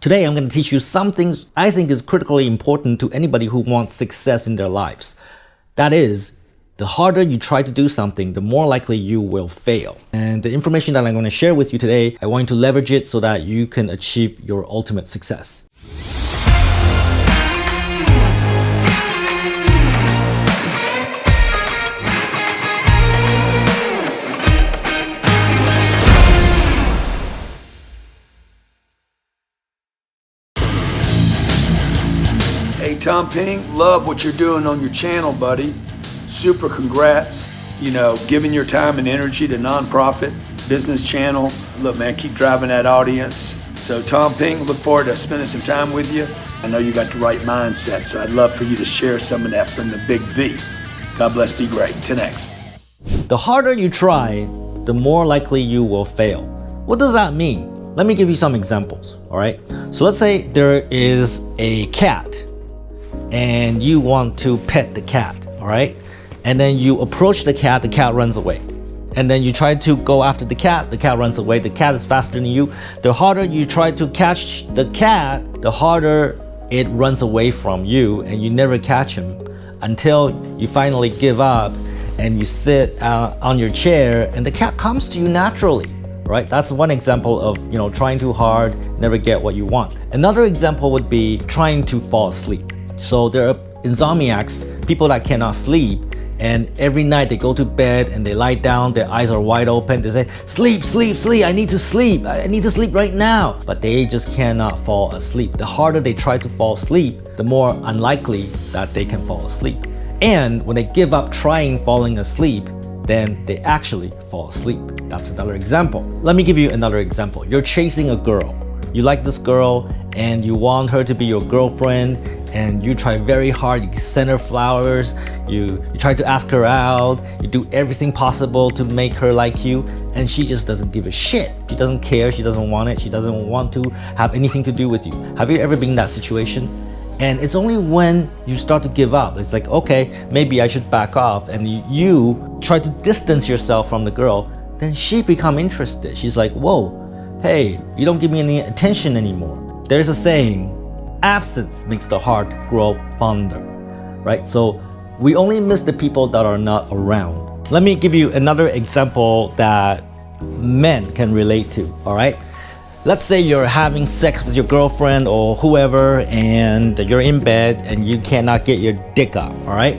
Today, I'm going to teach you something I think is critically important to anybody who wants success in their lives. That is, the harder you try to do something, the more likely you will fail. And the information that I'm going to share with you today, I want you to leverage it so that you can achieve your ultimate success. Hey Tom Ping, love what you're doing on your channel, buddy. Super congrats. You know, giving your time and energy to nonprofit business channel. Look, man, keep driving that audience. So Tom Ping, look forward to spending some time with you. I know you got the right mindset, so I'd love for you to share some of that from the big V. God bless, be great. 10X. The harder you try, the more likely you will fail. What does that mean? Let me give you some examples, all right? So let's say there is a cat and you want to pet the cat, all right? And then you approach the cat runs away. And then you try to go after the cat runs away. The cat is faster than you. The harder you try to catch the cat, the harder it runs away from you, and you never catch him until you finally give up and you sit on your chair and the cat comes to you naturally, right? That's one example of, trying too hard, never get what you want. Another example would be trying to fall asleep. So there are insomniacs, people that cannot sleep, and every night they go to bed and they lie down, their eyes are wide open, they say, sleep, sleep, sleep, I need to sleep right now. But they just cannot fall asleep. The harder they try to fall asleep, the more unlikely that they can fall asleep. And when they give up trying falling asleep, then they actually fall asleep. That's another example. Let me give you another example. You're chasing a girl. You like this girl and you want her to be your girlfriend, and you try very hard. You send her flowers, you try to ask her out, you do everything possible to make her like you, and she just doesn't give a shit. She doesn't care, she doesn't want it, she doesn't want to have anything to do with you. Have you ever been in that situation? And it's only when you start to give up, it's like, okay, maybe I should back off, and you try to distance yourself from the girl, then she become interested. She's like, whoa, hey, you don't give me any attention anymore. There's a saying, absence makes the heart grow fonder, right? So we only miss the people that are not around. Let me give you another example that men can relate to, all right? Let's say you're having sex with your girlfriend or whoever, and you're in bed and you cannot get your dick up, all right?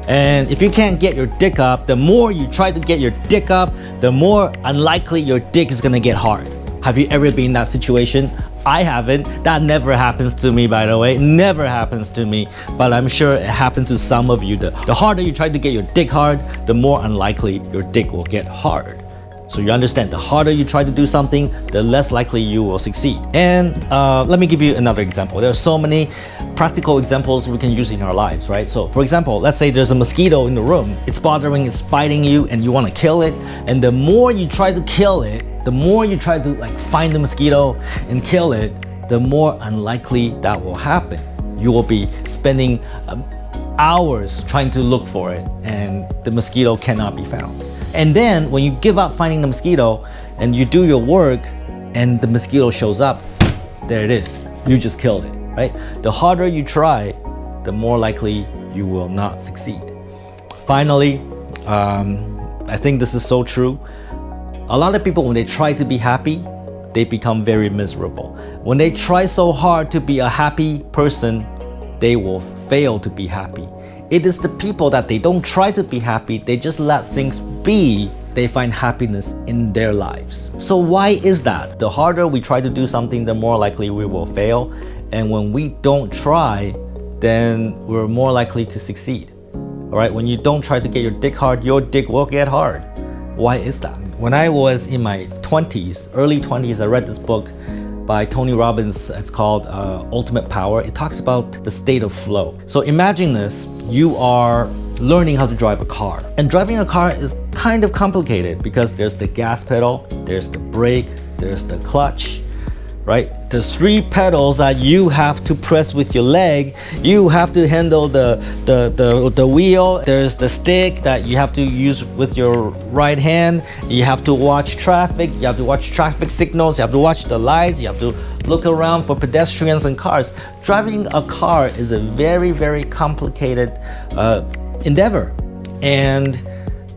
And if you can't get your dick up, the more you try to get your dick up, the more unlikely your dick is gonna get hard. Have you ever been in that situation? I haven't. That never happens to me, by the way. Never happens to me. But I'm sure it happened to some of you. The harder you try to get your dick hard, the more unlikely your dick will get hard. So you understand, the harder you try to do something, the less likely you will succeed. And let me give you another example. There are so many practical examples we can use in our lives, right? So for example, let's say there's a mosquito in the room. It's bothering, it's biting you, and you want to kill it. And the more you try to kill it, the more you try to find the mosquito and kill it, the more unlikely that will happen. You will be spending hours trying to look for it, and the mosquito cannot be found. And then when you give up finding the mosquito and you do your work and the mosquito shows up, there it is. You just killed it, right? The harder you try, the more likely you will not succeed. Finally, I think this is so true. A lot of people, when they try to be happy, they become very miserable. When they try so hard to be a happy person, they will fail to be happy. It is the people that they don't try to be happy, they just let things be, they find happiness in their lives. So why is that? The harder we try to do something, the more likely we will fail. And when we don't try, then we're more likely to succeed. All right, when you don't try to get your dick hard, your dick will get hard. Why is that? When I was in my 20s, early 20s, I read this book by Tony Robbins. It's called Ultimate Power. It talks about the state of flow. So imagine this, you are learning how to drive a car. And driving a car is kind of complicated because there's the gas pedal, there's the brake, there's the clutch, right? There's 3 pedals that you have to press with your leg. You have to handle the wheel. There's the stick that you have to use with your right hand. You have to watch traffic. You have to watch traffic signals. You have to watch the lights. You have to look around for pedestrians and cars. Driving a car is a very, very complicated endeavor. And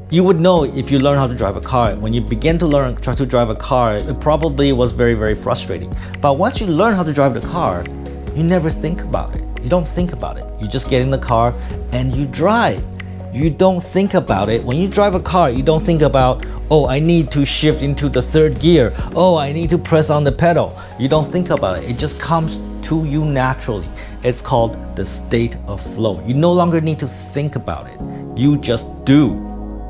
you would know if you learn how to drive a car. When you begin to try to drive a car, it probably was very, very frustrating. But once you learn how to drive the car, you never think about it. You don't think about it. You just get in the car and you drive. You don't think about it. When you drive a car, you don't think about, oh, I need to shift into the third gear. Oh, I need to press on the pedal. You don't think about it. It just comes to you naturally. It's called the state of flow. You no longer need to think about it. You just do.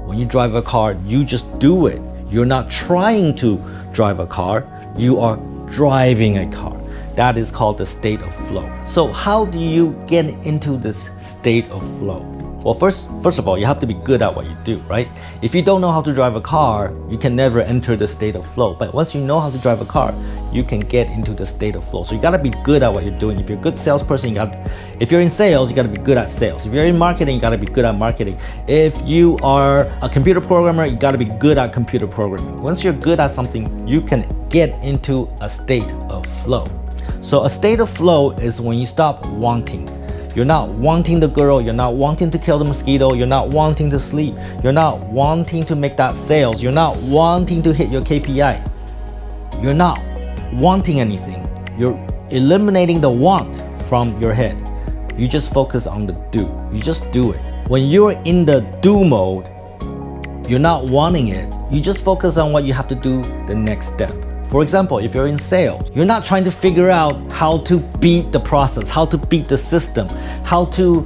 When you drive a car, you just do it. You're not trying to drive a car. You are driving a car. That is called the state of flow. So how do you get into this state of flow? Well, first of all, you have to be good at what you do, right? If you don't know how to drive a car, you can never enter the state of flow. But once you know how to drive a car, you can get into the state of flow. So you gotta be good at what you're doing. If you're a good salesperson, if you're in sales, you gotta be good at sales. If you're in marketing, you gotta be good at marketing. If you are a computer programmer, you gotta be good at computer programming. Once you're good at something, you can get into a state of flow. So a state of flow is when you stop wanting. You're not wanting the girl, you're not wanting to kill the mosquito, you're not wanting to sleep, you're not wanting to make that sales, you're not wanting to hit your KPI. You're not wanting anything. You're eliminating the want from your head. You just focus on the do. You just do it. When you're in the do mode, you're not wanting it. You just focus on what you have to do the next step. For example, if you're in sales, you're not trying to figure out how to beat the process, how to beat the system, how to,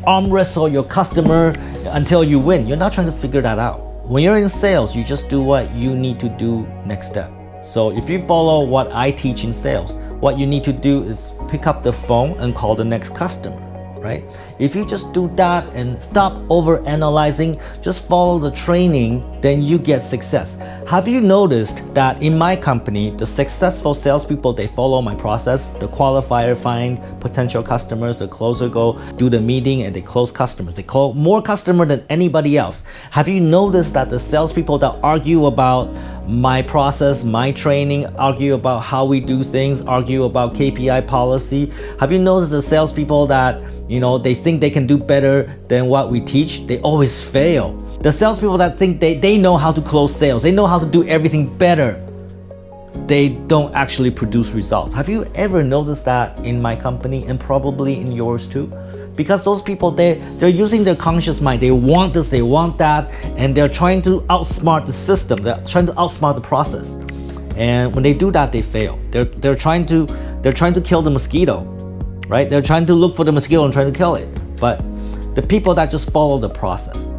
arm wrestle your customer until you win. You're not trying to figure that out. When you're in sales, you just do what you need to do next step. So if you follow what I teach in sales, what you need to do is pick up the phone and call the next customer. Right? If you just do that and stop over-analyzing, just follow the training, then you get success. Have you noticed that in my company, the successful salespeople, they follow my process? The qualifier find potential customers, the closer go do the meeting and they close customers. They close more customers than anybody else. Have you noticed that the salespeople that argue about my process, my training, argue about how we do things, argue about KPI policy? Have you noticed the salespeople that they think they can do better than what we teach? They always fail. The salespeople that think they know how to close sales, they know how to do everything better, they don't actually produce results. Have you ever noticed that in my company and probably in yours too? Because those people, they're using their conscious mind. They want this, they want that, and they're trying to outsmart the system. They're trying to outsmart the process. And when they do that, they fail. They're trying to kill the mosquito, right? They're trying to look for the mosquito and trying to kill it. But the people that just follow the process,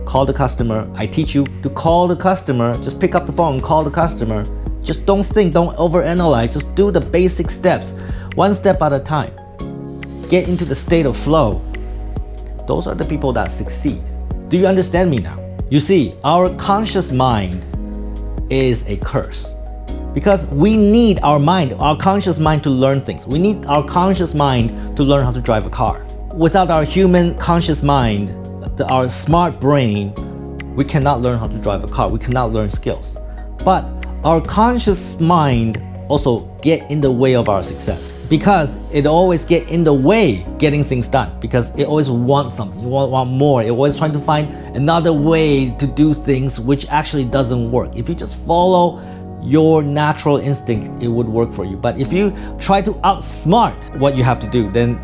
call the customer. I teach you to call the customer. Just pick up the phone and call the customer. Just don't think, don't overanalyze. Just do the basic steps, one step at a time. Get into the state of flow. Those are the people that succeed. Do you understand me now? You see, our conscious mind is a curse because we need our mind, our conscious mind to learn things. We need our conscious mind to learn how to drive a car. Without our human conscious mind, our smart brain, we cannot learn how to drive a car. We cannot learn skills. But our conscious mind also get in the way of our success because it always get in the way getting things done because it always wants something. You want more. It always trying to find another way to do things which actually doesn't work. If you just follow your natural instinct, it would work for you. But if you try to outsmart what you have to do, then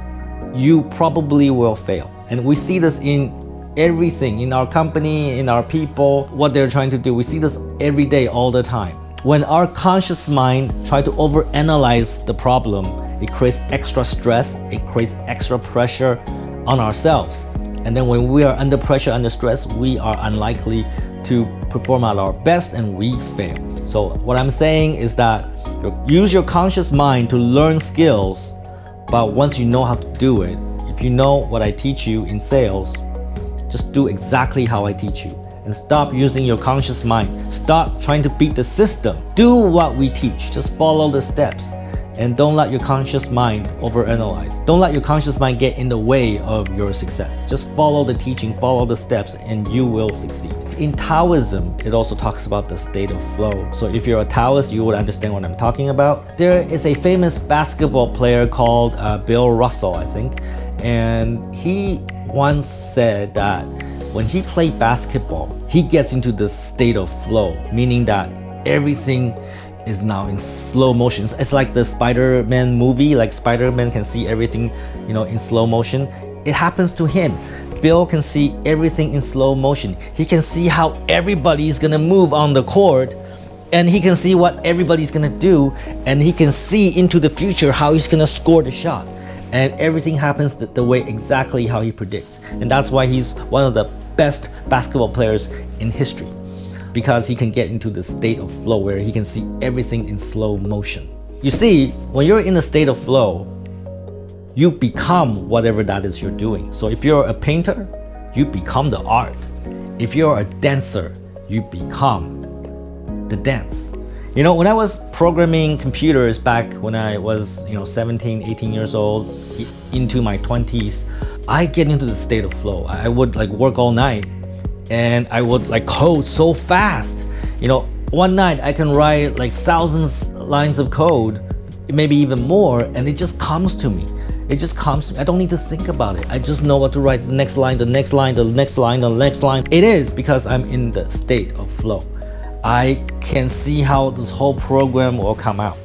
you probably will fail. And we see this in everything, in our company, in our people, what they're trying to do. We see this every day, all the time. When our conscious mind tries to overanalyze the problem, it creates extra stress, it creates extra pressure on ourselves. And then when we are under pressure, under stress, we are unlikely to perform at our best and we fail. So what I'm saying is that use your conscious mind to learn skills, but once you know how to do it, if you know what I teach you in sales, just do exactly how I teach you. And stop using your conscious mind. Stop trying to beat the system. Do what we teach. Just follow the steps. And don't let your conscious mind overanalyze. Don't let your conscious mind get in the way of your success. Just follow the teaching, follow the steps, and you will succeed. In Taoism, it also talks about the state of flow. So if you're a Taoist, you would understand what I'm talking about. There is a famous basketball player called Bill Russell, I think. And he once said that when he played basketball, he gets into this state of flow, meaning that everything is now in slow motion. It's like the Spider-Man movie, like Spider-Man can see everything, in slow motion. It happens to him. Bill can see everything in slow motion. He can see how everybody's gonna move on the court, and he can see what everybody's gonna do, and he can see into the future how he's gonna score the shot. And everything happens the way exactly how he predicts. And that's why he's one of the best basketball players in history, because he can get into the state of flow where he can see everything in slow motion. You see, when you're in a state of flow, you become whatever that is you're doing. So if you're a painter, you become the art. If you're a dancer, you become the dance. When I was programming computers back when I was 17, 18 years old, into my 20s, I get into the state of flow. I would work all night, and I would code so fast. One night I can write thousands lines of code, maybe even more, and it just comes to me. It just comes to me. I don't need to think about it. I just know what to write, the next line, the next line, the next line, the next line. It is because I'm in the state of flow. I can see how this whole program will come out.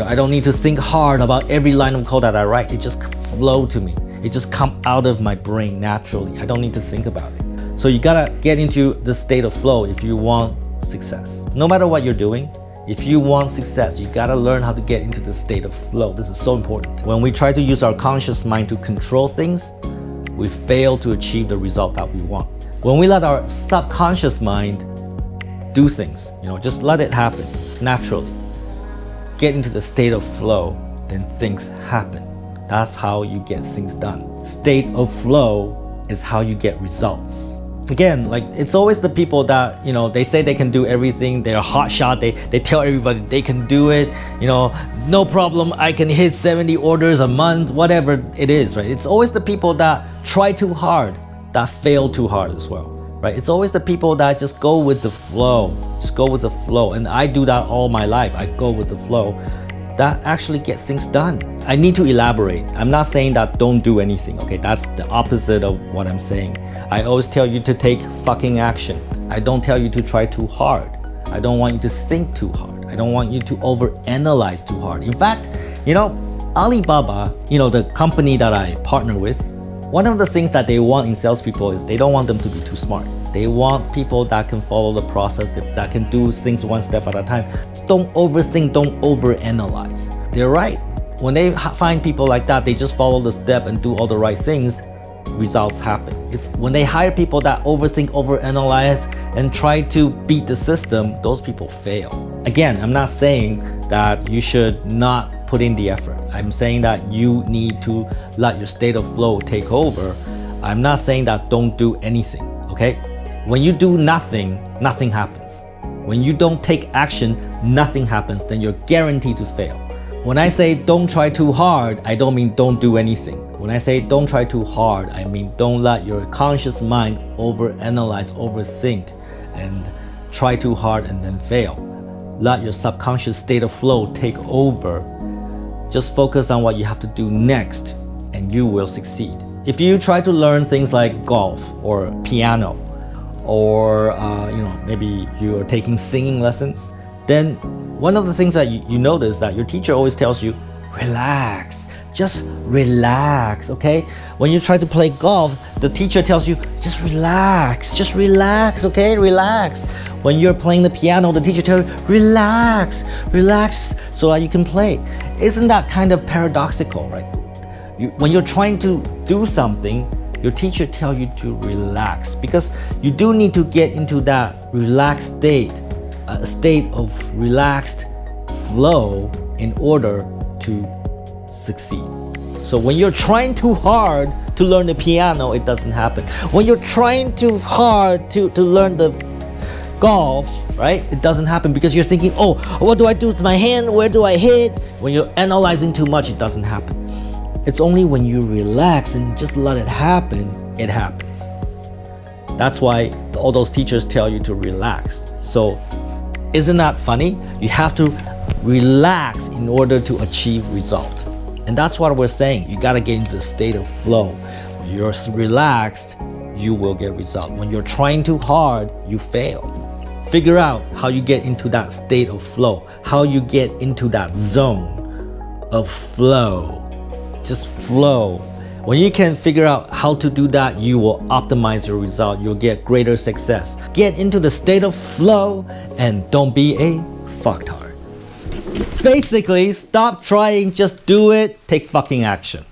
I don't need to think hard about every line of code that I write. It just flow to me. It just come out of my brain naturally. I don't need to think about it. So you gotta get into the state of flow if you want success. No matter what you're doing, if you want success, you gotta learn how to get into the state of flow. This is so important. When we try to use our conscious mind to control things, we fail to achieve the result that we want. When we let our subconscious mind do things, just let it happen naturally. Get into the state of flow, then things happen. That's how you get things done. State of flow is how you get results. Again, it's always the people that, they say they can do everything, they're a hot shot, they tell everybody they can do it, no problem, I can hit 70 orders a month, whatever it is, right? It's always the people that try too hard, that fail too hard as well, right? It's always the people that just go with the flow, and I do that all my life. I go with the flow. That actually gets things done. I need to elaborate. I'm not saying that don't do anything, okay? That's the opposite of what I'm saying. I always tell you to take fucking action. I don't tell you to try too hard. I don't want you to think too hard. I don't want you to overanalyze too hard. In fact, Alibaba, the company that I partner with, one of the things that they want in salespeople is they don't want them to be too smart. They want people that can follow the process, that can do things one step at a time. Just don't overthink, don't overanalyze. They're right. When they find people like that, they just follow the step and do all the right things, results happen. It's when they hire people that overthink, overanalyze, and try to beat the system, those people fail. Again, I'm not saying that you should not put in the effort. I'm saying that you need to let your state of flow take over. I'm not saying that don't do anything, okay? When you do nothing, nothing happens. When you don't take action, nothing happens, then you're guaranteed to fail. When I say don't try too hard, I don't mean don't do anything. When I say don't try too hard, I mean don't let your conscious mind overanalyze, overthink, and try too hard and then fail. Let your subconscious state of flow take over. Just focus on what you have to do next, and you will succeed. If you try to learn things like golf or piano, or maybe you are taking singing lessons, then one of the things that you notice that your teacher always tells you, relax, just relax, okay? When you try to play golf, the teacher tells you, just relax, okay? Relax. When you're playing the piano, the teacher tells you, relax, so that you can play. Isn't that kind of paradoxical, right? When you're trying to do something, your teacher tells you to relax, because you do need to get into that relaxed state, a state of relaxed flow in order to succeed. So when you're trying too hard to learn the piano, it doesn't happen. When you're trying too hard to learn the golf, right? It doesn't happen because you're thinking, oh, what do I do with my hand? Where do I hit? When you're analyzing too much, it doesn't happen. It's only when you relax and just let it happen, it happens. That's why all those teachers tell you to relax. So, isn't that funny? You have to relax in order to achieve result. And that's what we're saying. You gotta get into the state of flow. When you're relaxed, you will get result. When you're trying too hard, you fail. Figure out how you get into that state of flow, how you get into that zone of flow. Just flow. When you can figure out how to do that, you will optimize your result. You'll get greater success. Get into the state of flow and don't be a fucktard. Basically, stop trying, just do it, take fucking action.